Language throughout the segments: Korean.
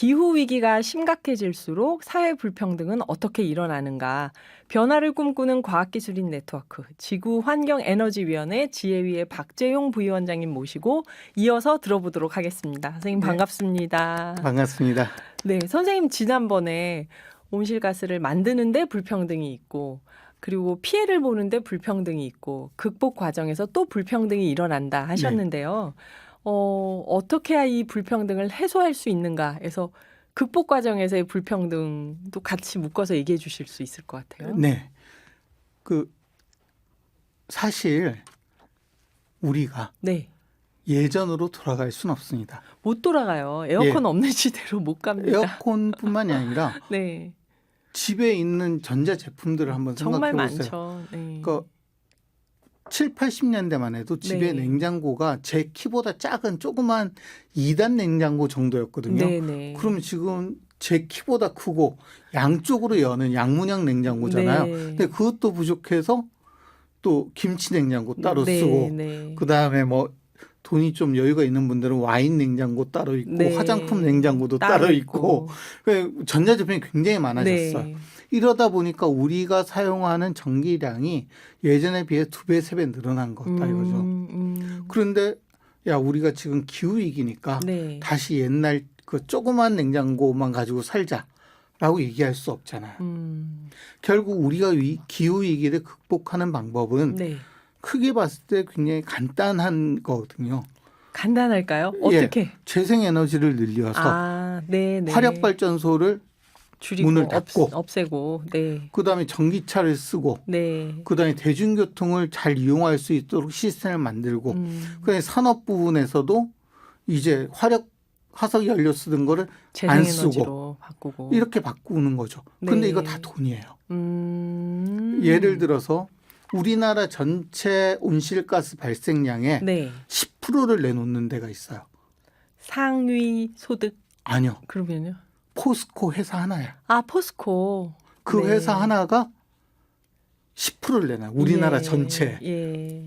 기후 위기가 심각해질수록 사회 불평등은 어떻게 일어나는가? 변화를 꿈꾸는 과학기술인 네트워크 지구환경에너지위원회 지혜위의 박재용 부위원장님 모시고 이어서 들어보도록 하겠습니다. 선생님 네. 반갑습니다. 반갑습니다. 네, 선생님 지난번에 온실가스를 만드는데 불평등이 있고 그리고 피해를 보는데 불평등이 있고 극복 과정에서 또 불평등이 일어난다 하셨는데요. 어떻게 해야 이 불평등을 해소할 수 있는가에서 극복 과정에서의 불평등도 같이 묶어서 얘기해 주실 수 있을 것 같아요. 네. 사실 우리가 네. 예전으로 돌아갈 수는 없습니다. 못 돌아가요. 에어컨 없는 시대로 못 갑니다. 에어컨뿐만이 아니라 네. 집에 있는 전자제품들을 한번 정말 생각해 보세요. 많죠. 네. 그러니까 7, 80년대만 해도 집에 네. 냉장고가 제 키보다 작은 조그만 2단 냉장고 정도였거든요. 네네. 그럼 지금 제 키보다 크고 양쪽으로 여는 양문형 냉장고잖아요. 네. 근데 그것도 부족해서 또 김치 냉장고 따로 네, 쓰고 네. 그다음에 뭐 돈이 좀 여유가 있는 분들은 와인 냉장고 따로 있고 네. 화장품 냉장고도 따로 있고 전자제품이 굉장히 많아졌어요. 네. 이러다 보니까 우리가 사용하는 전기량이 예전에 비해 2배, 3배 늘어난 것 같다 이거죠. 그런데 야 우리가 지금 기후위기니까 네. 다시 옛날 그 조그만 냉장고만 가지고 살자라고 얘기할 수 없잖아요. 결국 우리가 기후위기를 극복하는 방법은 네. 크게 봤을 때 굉장히 간단한 거거든요. 간단할까요? 어떻게? 재생에너지를 늘려서 네네. 화력발전소를 줄이고 문을 닫고 없애고. 네. 그다음에 전기차를 쓰고 네. 그다음에 대중교통을 잘 이용할 수 있도록 시스템을 만들고 그다음에 산업 부분에서도 이제 화석 연료 쓰던 거를 안 쓰고 재생에너지로 바꾸고. 이렇게 바꾸는 거죠. 네. 근데 이거 다 돈이에요. 예를 들어서 우리나라 전체 온실가스 발생량의 네. 10%를 내놓는 데가 있어요. 상위 소득. 아니요. 그러면요? 포스코 회사 하나야. 포스코. 그 네. 회사 하나가 10%를 내놔요. 우리나라 예. 전체. 예.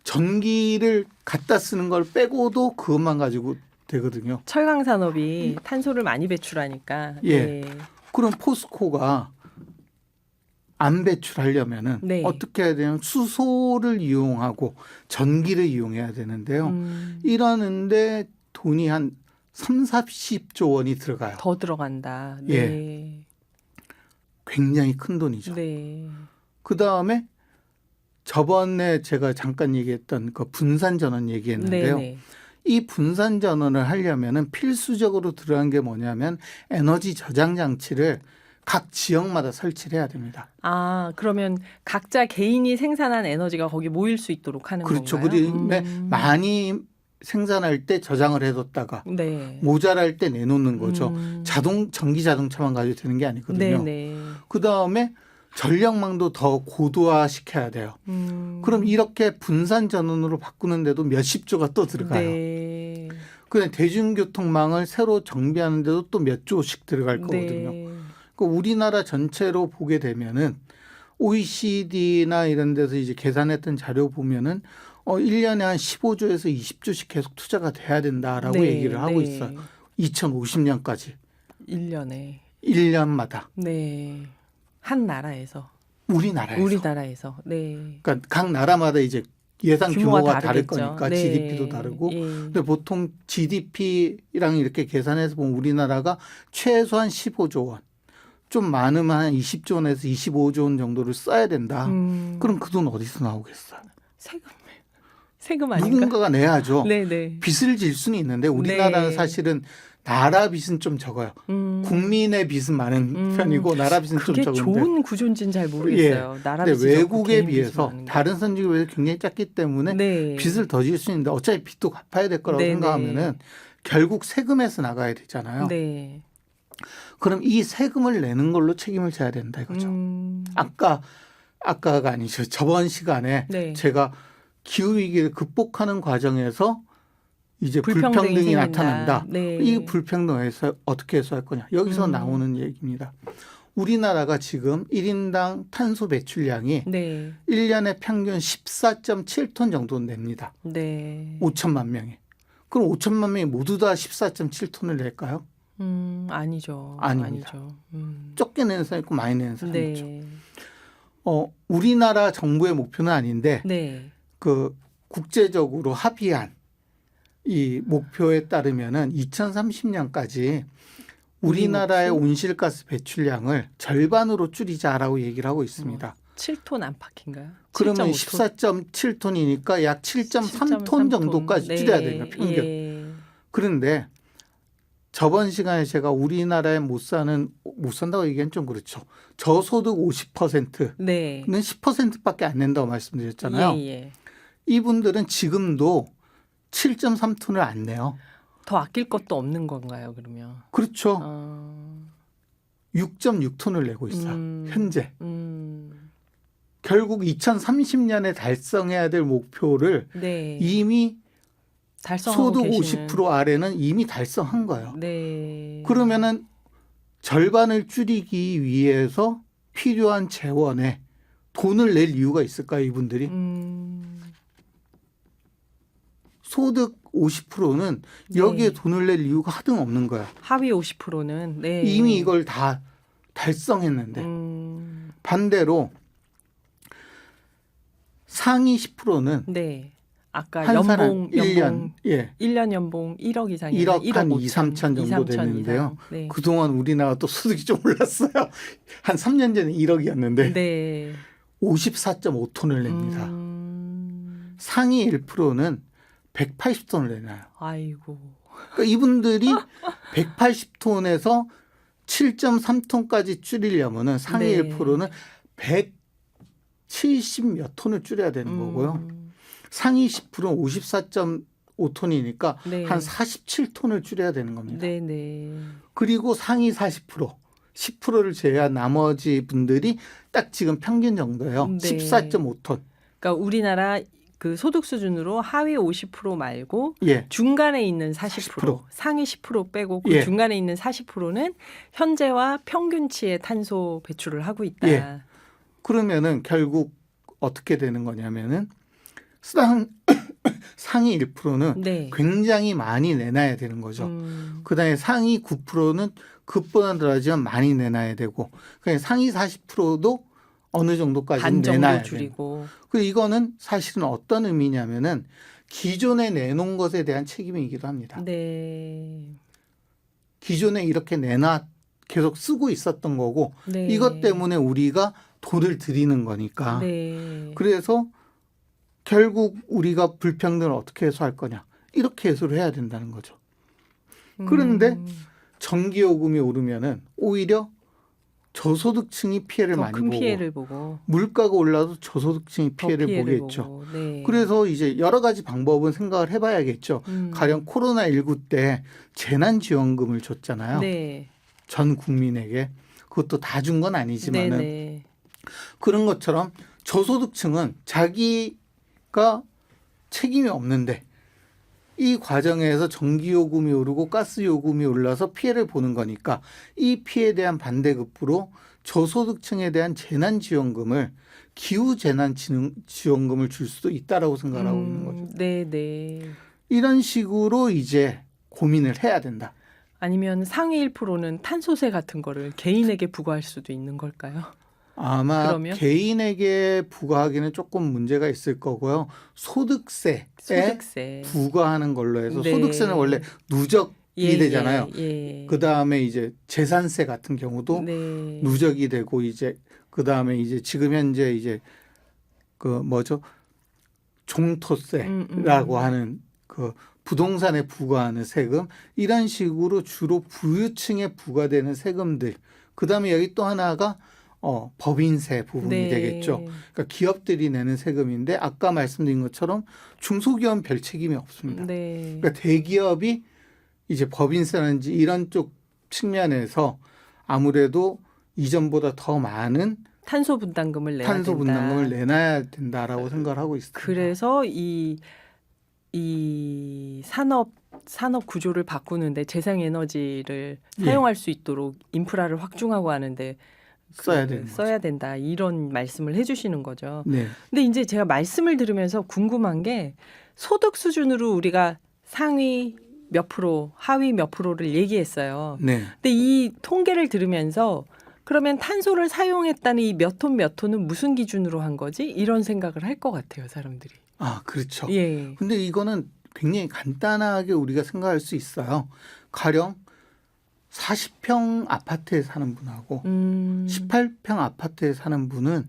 전기를 갖다 쓰는 걸 빼고도 그것만 가지고 되거든요. 철강 산업이 탄소를 많이 배출하니까. 예. 네. 그럼 포스코가 안 배출하려면은 네. 어떻게 해야 되냐면 수소를 이용하고 전기를 이용해야 되는데요. 이러는데 돈이 한 3, 40조 원이 들어가요. 더 들어간다. 네. 굉장히 큰 돈이죠. 네. 그다음에 저번에 제가 잠깐 얘기했던 그 분산전원 얘기했는데요. 네네. 이 분산전원을 하려면은 필수적으로 들어간 게 뭐냐면 에너지 저장 장치를 각 지역마다 설치를 해야 됩니다. 그러면 각자 개인이 생산한 에너지가 거기 모일 수 있도록 하는 그렇죠. 건가요? 그다음에 많이 생산할 때 저장을 해뒀다가 네. 모자랄 때 내놓는 거죠. 전기 자동차만 가지고 되는 게 아니거든요. 네네. 그다음에 전력망도 더 고도화 시켜야 돼요. 그럼 이렇게 분산 전원으로 바꾸는데도 몇십 조가 또 들어가요. 네. 그다음에 대중교통망을 새로 정비하는데도 또 몇 조씩 들어갈 거거든요. 네. 그러니까 우리나라 전체로 보게 되면은 OECD나 이런 데서 이제 계산했던 자료 보면은 1년에 한 15조에서 20조씩 계속 투자가 돼야 된다라고 네. 얘기를 하고 네. 있어요. 2050년까지. 1년에. 1년마다. 네. 한 나라에서. 우리나라에서. 우리나라에서. 네. 그러니까 각 나라마다 이제 예산 규모가 다를 다르겠죠. 거니까 네. GDP도 다르고. 예. 근데 보통 GDP랑 이렇게 계산해서 보면 우리나라가 최소한 15조 원. 좀 많으면 한 20조 원에서 25조 원 정도를 써야 된다. 그럼 그 돈 어디서 나오겠어요? 세금 아닌가? 누군가가 내야죠. 네네. 빚을 질 수는 있는데 우리나라는 네. 사실은 나라 빚은 좀 적어요. 국민의 빚은 많은 편이고 나라 빚은 좀 그게 적은데. 좋은 구조인지는 잘 모르겠어요. 나라 근데 빚이 적고 외국에 개인 빚이 비해서 많은 게. 다른 선진국에 비해서 굉장히 작기 때문에 네. 빚을 더 질 수 있는데 어차피 빚도 갚아야 될 거라고 네네. 생각하면은 결국 세금에서 나가야 되잖아요. 네. 그럼 이 세금을 내는 걸로 책임을 져야 된다 이거죠. 아까가 아니죠. 저번 시간에 네. 제가 기후위기를 극복하는 과정에서 이제 불평등이 불평등이 생긴다. 나타난다. 네. 이 불평등에서 어떻게 해소할 거냐. 여기서 나오는 얘기입니다. 우리나라가 지금 1인당 탄소 배출량이 네. 1년에 평균 14.7톤 정도 냅니다. 네. 5천만 명이. 그럼 5천만 명이 모두 다 14.7톤을 낼까요? 아니죠. 아닙니다. 아니죠. 적게 내는 사람 있고 많이 내는 사람 있죠. 네. 우리나라 정부의 목표는 아닌데 네. 그 국제적으로 합의한 이 목표에 따르면은 2030년까지 우리나라의 온실가스 배출량을 절반으로 줄이자라고 얘기를 하고 있습니다. 7톤 안팎인가요? 그러면 7.5톤? 14.7톤이니까 약 7.3톤 정도까지 네. 줄여야 됩니다. 평균. 예. 그런데 저번 시간에 제가 우리나라에 못 산다고 얘기하면 좀 그렇죠. 저소득 50%는 네. 10%밖에 안 낸다고 말씀드렸잖아요. 예. 이분들은 지금도 7.3톤을 안 내요. 더 아낄 것도 없는 건가요, 그러면? 그렇죠. 6.6톤을 내고 있어요. 현재. 결국 2030년에 달성해야 될 목표를 네. 이미 달성하고 소득 계시는. 50% 아래는 이미 달성한 거예요. 네. 그러면은 절반을 줄이기 위해서 필요한 재원에 돈을 낼 이유가 있을까요, 이분들이? 소득 50%는 여기에 네. 돈을 낼 이유가 하등 없는 거야. 하위 50%는 네. 이미 이걸 다 달성했는데. 반대로 상위 10%는 네. 아까 한 사람 연봉 1년, 예, 1년 연봉 1억 이상이나 1억 한 2, 5천, 3천 정도 됐는데요. 네. 그동안 우리나라 또 소득이 좀 올랐어요. 한 3년 전에 1억이었는데 네. 54.5톤을 냅니다. 상위 1%는 180톤을 내놔요. 아이고. 그러니까 이분들이 180톤에서 7.3톤까지 줄이려면은 상위 네. 1%는 170 몇 톤을 줄여야 되는 거고요. 상위 10%는 54.5톤이니까 네. 한 47톤을 줄여야 되는 겁니다. 네네. 그리고 상위 40%, 10%를 제외한 나머지 분들이 딱 지금 평균 정도예요. 네. 14.5톤. 그러니까 우리나라 그 소득 수준으로 하위 50% 말고 예. 중간에 있는 40%, 40%. 상위 10% 빼고 그 예. 중간에 있는 40%는 현재와 평균치의 탄소 배출을 하고 있다. 예. 그러면은 결국 어떻게 되는 거냐면은 상위 1%는 네. 굉장히 많이 내놔야 되는 거죠. 그다음에 상위 9%는 그보다 덜하지만 많이 내놔야 되고, 그다음에 상위 40%도 어느 정도까지 반 정도 내놔야 돼요. 줄이고. 그리고 이거는 사실은 어떤 의미냐면은 기존에 내놓은 것에 대한 책임이기도 합니다. 네. 기존에 이렇게 계속 쓰고 있었던 거고, 네. 이것 때문에 우리가 돈을 들이는 거니까. 네. 그래서 결국 우리가 불평등을 어떻게 해소할 거냐, 이렇게 해소를 해야 된다는 거죠. 그런데 전기요금이 오르면은 오히려 저소득층이 피해를 많이 큰 보고, 피해를 보고 물가가 올라도 저소득층이 피해를 보겠죠. 보고. 네. 그래서 이제 여러 가지 방법은 생각을 해봐야겠죠. 가령 코로나19 때 재난지원금을 줬잖아요. 네. 전 국민에게. 그것도 다 준 건 아니지만은 네네. 그런 것처럼 저소득층은 자기가 책임이 없는데 이 과정에서 전기요금이 오르고 가스요금이 올라서 피해를 보는 거니까 이 피해에 대한 반대급부로 저소득층에 대한 재난지원금을 기후재난지원금을 줄 수도 있다라고 생각하고 있는 거죠. 네네. 이런 식으로 이제 고민을 해야 된다. 아니면 상위 1%는 탄소세 같은 거를 개인에게 부과할 수도 있는 걸까요? 아마 그러면? 개인에게 부과하기는 조금 문제가 있을 거고요. 소득세 부과하는 걸로 해서 네. 소득세는 원래 누적이 되잖아요. 예. 그 다음에 이제 재산세 같은 경우도 네. 누적이 되고 이제 그 다음에 이제 지금 현재 이제 그 뭐죠? 종토세라고 하는 그 부동산에 부과하는 세금, 이런 식으로 주로 부유층에 부과되는 세금들. 그 다음에 여기 또 하나가 법인세 부분이 네. 되겠죠. 그러니까 기업들이 내는 세금인데 아까 말씀드린 것처럼 중소기업은 별 책임이 없습니다. 네. 그러니까 대기업이 이제 법인세라든지 이런 쪽 측면에서 아무래도 이전보다 더 많은 탄소 분담금을 내야 탄소 된다. 분담금을 내놔야 된다라고 생각을 하고 있습니다. 그래서 이 산업 구조를 바꾸는데 재생에너지를 예. 사용할 수 있도록 인프라를 확충하고 하는데 써야 된다. 이런 말씀을 해주시는 거죠. 네. 근데 이제 제가 말씀을 들으면서 궁금한 게 소득 수준으로 우리가 상위 몇 프로, 하위 몇 프로를 얘기했어요. 네. 근데 이 통계를 들으면서 그러면 탄소를 사용했다는 이 몇 톤 몇 톤은 무슨 기준으로 한 거지? 이런 생각을 할 것 같아요, 사람들이. 아, 그렇죠. 예. 근데 이거는 굉장히 간단하게 우리가 생각할 수 있어요. 가령 40평 아파트에 사는 분하고 18평 아파트에 사는 분은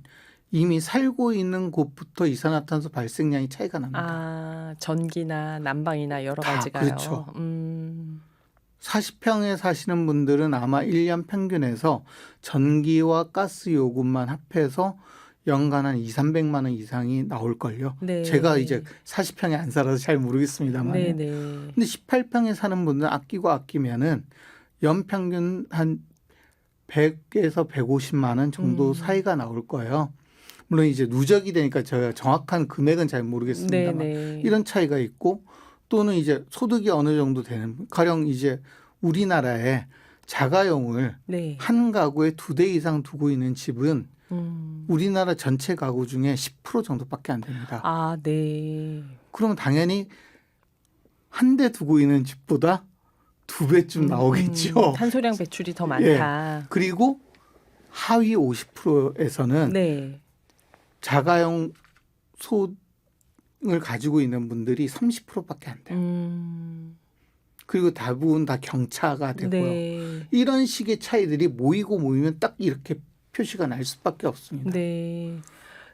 이미 살고 있는 곳부터 이산화탄소 발생량이 차이가 납니다. 아, 전기나 난방이나 여러 다 가지가요. 그렇죠. 40평에 사시는 분들은 아마 1년 평균에서 전기와 가스 요금만 합해서 연간 한 200~300만 원 이상이 나올걸요. 네. 제가 이제 40평에 안 살아서 잘 모르겠습니다만. 네네. 근데 18평에 사는 분들은 아끼면은 연평균 한 100에서 150만 원 정도 사이가 나올 거예요. 물론 이제 누적이 되니까 제가 정확한 금액은 잘 모르겠습니다만 네네. 이런 차이가 있고 또는 이제 소득이 어느 정도 되는 가령 이제 우리나라에 자가용을 네. 한 가구에 2대 이상 두고 있는 집은 우리나라 전체 가구 중에 10% 정도밖에 안 됩니다. 아, 네. 그러면 당연히 한 대 두고 있는 집보다 2배쯤 나오겠죠. 탄소량 배출이 더 많다. 그리고 하위 50%에서는 네. 자가용 소를 가지고 있는 분들이 30%밖에 안 돼요. 그리고 대부분 다 경차가 되고요. 네. 이런 식의 차이들이 모이면 딱 이렇게 표시가 날 수밖에 없습니다. 네.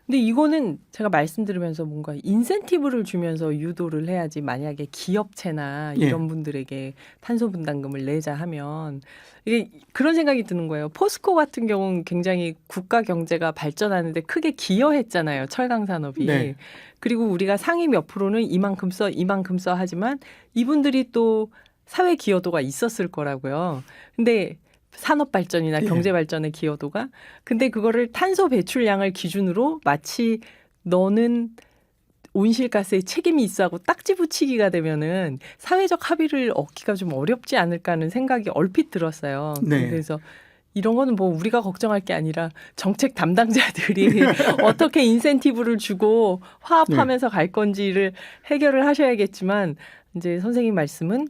근데 이거는 제가 말씀드리면서 뭔가 인센티브를 주면서 유도를 해야지 만약에 기업체나 이런 분들에게 탄소 분담금을 내자 하면 이게 그런 생각이 드는 거예요. 포스코 같은 경우는 굉장히 국가 경제가 발전하는데 크게 기여했잖아요. 철강 산업이. 네. 그리고 우리가 상위 몇 프로는 이만큼 써 하지만 이분들이 또 사회 기여도가 있었을 거라고요. 근데 산업 발전이나 경제 발전의 기여도가 근데 그거를 탄소 배출량을 기준으로 마치 너는 온실가스에 책임이 있어 하고 딱지 붙이기가 되면은 사회적 합의를 얻기가 좀 어렵지 않을까 하는 생각이 얼핏 들었어요. 네. 그래서 이런 거는 뭐 우리가 걱정할 게 아니라 정책 담당자들이 어떻게 인센티브를 주고 화합하면서 갈 건지를 해결을 하셔야겠지만 이제 선생님 말씀은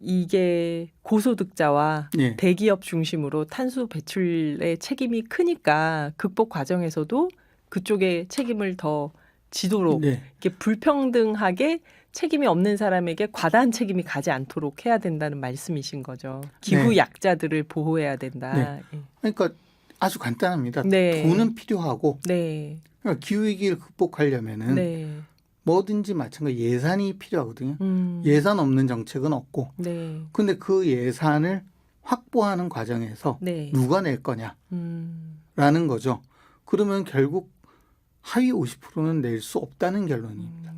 이게 고소득자와 네. 대기업 중심으로 탄소 배출의 책임이 크니까 극복 과정에서도 그쪽의 책임을 더 지도록 네. 이렇게 불평등하게 책임이 없는 사람에게 과다한 책임이 가지 않도록 해야 된다는 말씀이신 거죠. 기후 네. 약자들을 보호해야 된다. 네. 그러니까 아주 간단합니다. 네. 돈은 필요하고 네. 그러니까 기후위기를 극복하려면은 네. 뭐든지 마찬가지 예산이 필요하거든요. 예산 없는 정책은 없고. 네. 근데 그 예산을 확보하는 과정에서 네. 누가 낼 거냐라는 거죠. 그러면 결국 하위 50%는 낼 수 없다는 결론입니다.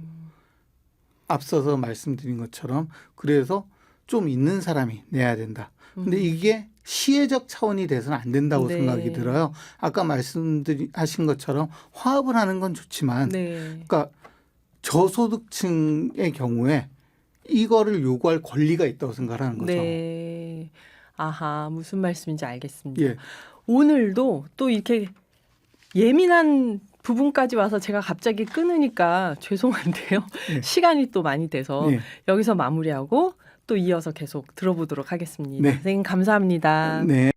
앞서서 말씀드린 것처럼 그래서 좀 있는 사람이 내야 된다. 근데 이게 시혜적 차원이 돼서는 안 된다고 네. 생각이 들어요. 아까 말씀하신 것처럼 화합을 하는 건 좋지만 네. 그러니까 저소득층의 경우에 이거를 요구할 권리가 있다고 생각하는 거죠. 네. 아하, 무슨 말씀인지 알겠습니다. 예. 오늘도 또 이렇게 예민한 부분까지 와서 제가 갑자기 끊으니까 죄송한데요. 네. 시간이 또 많이 돼서 네. 여기서 마무리하고 또 이어서 계속 들어보도록 하겠습니다. 네. 선생님 감사합니다. 네.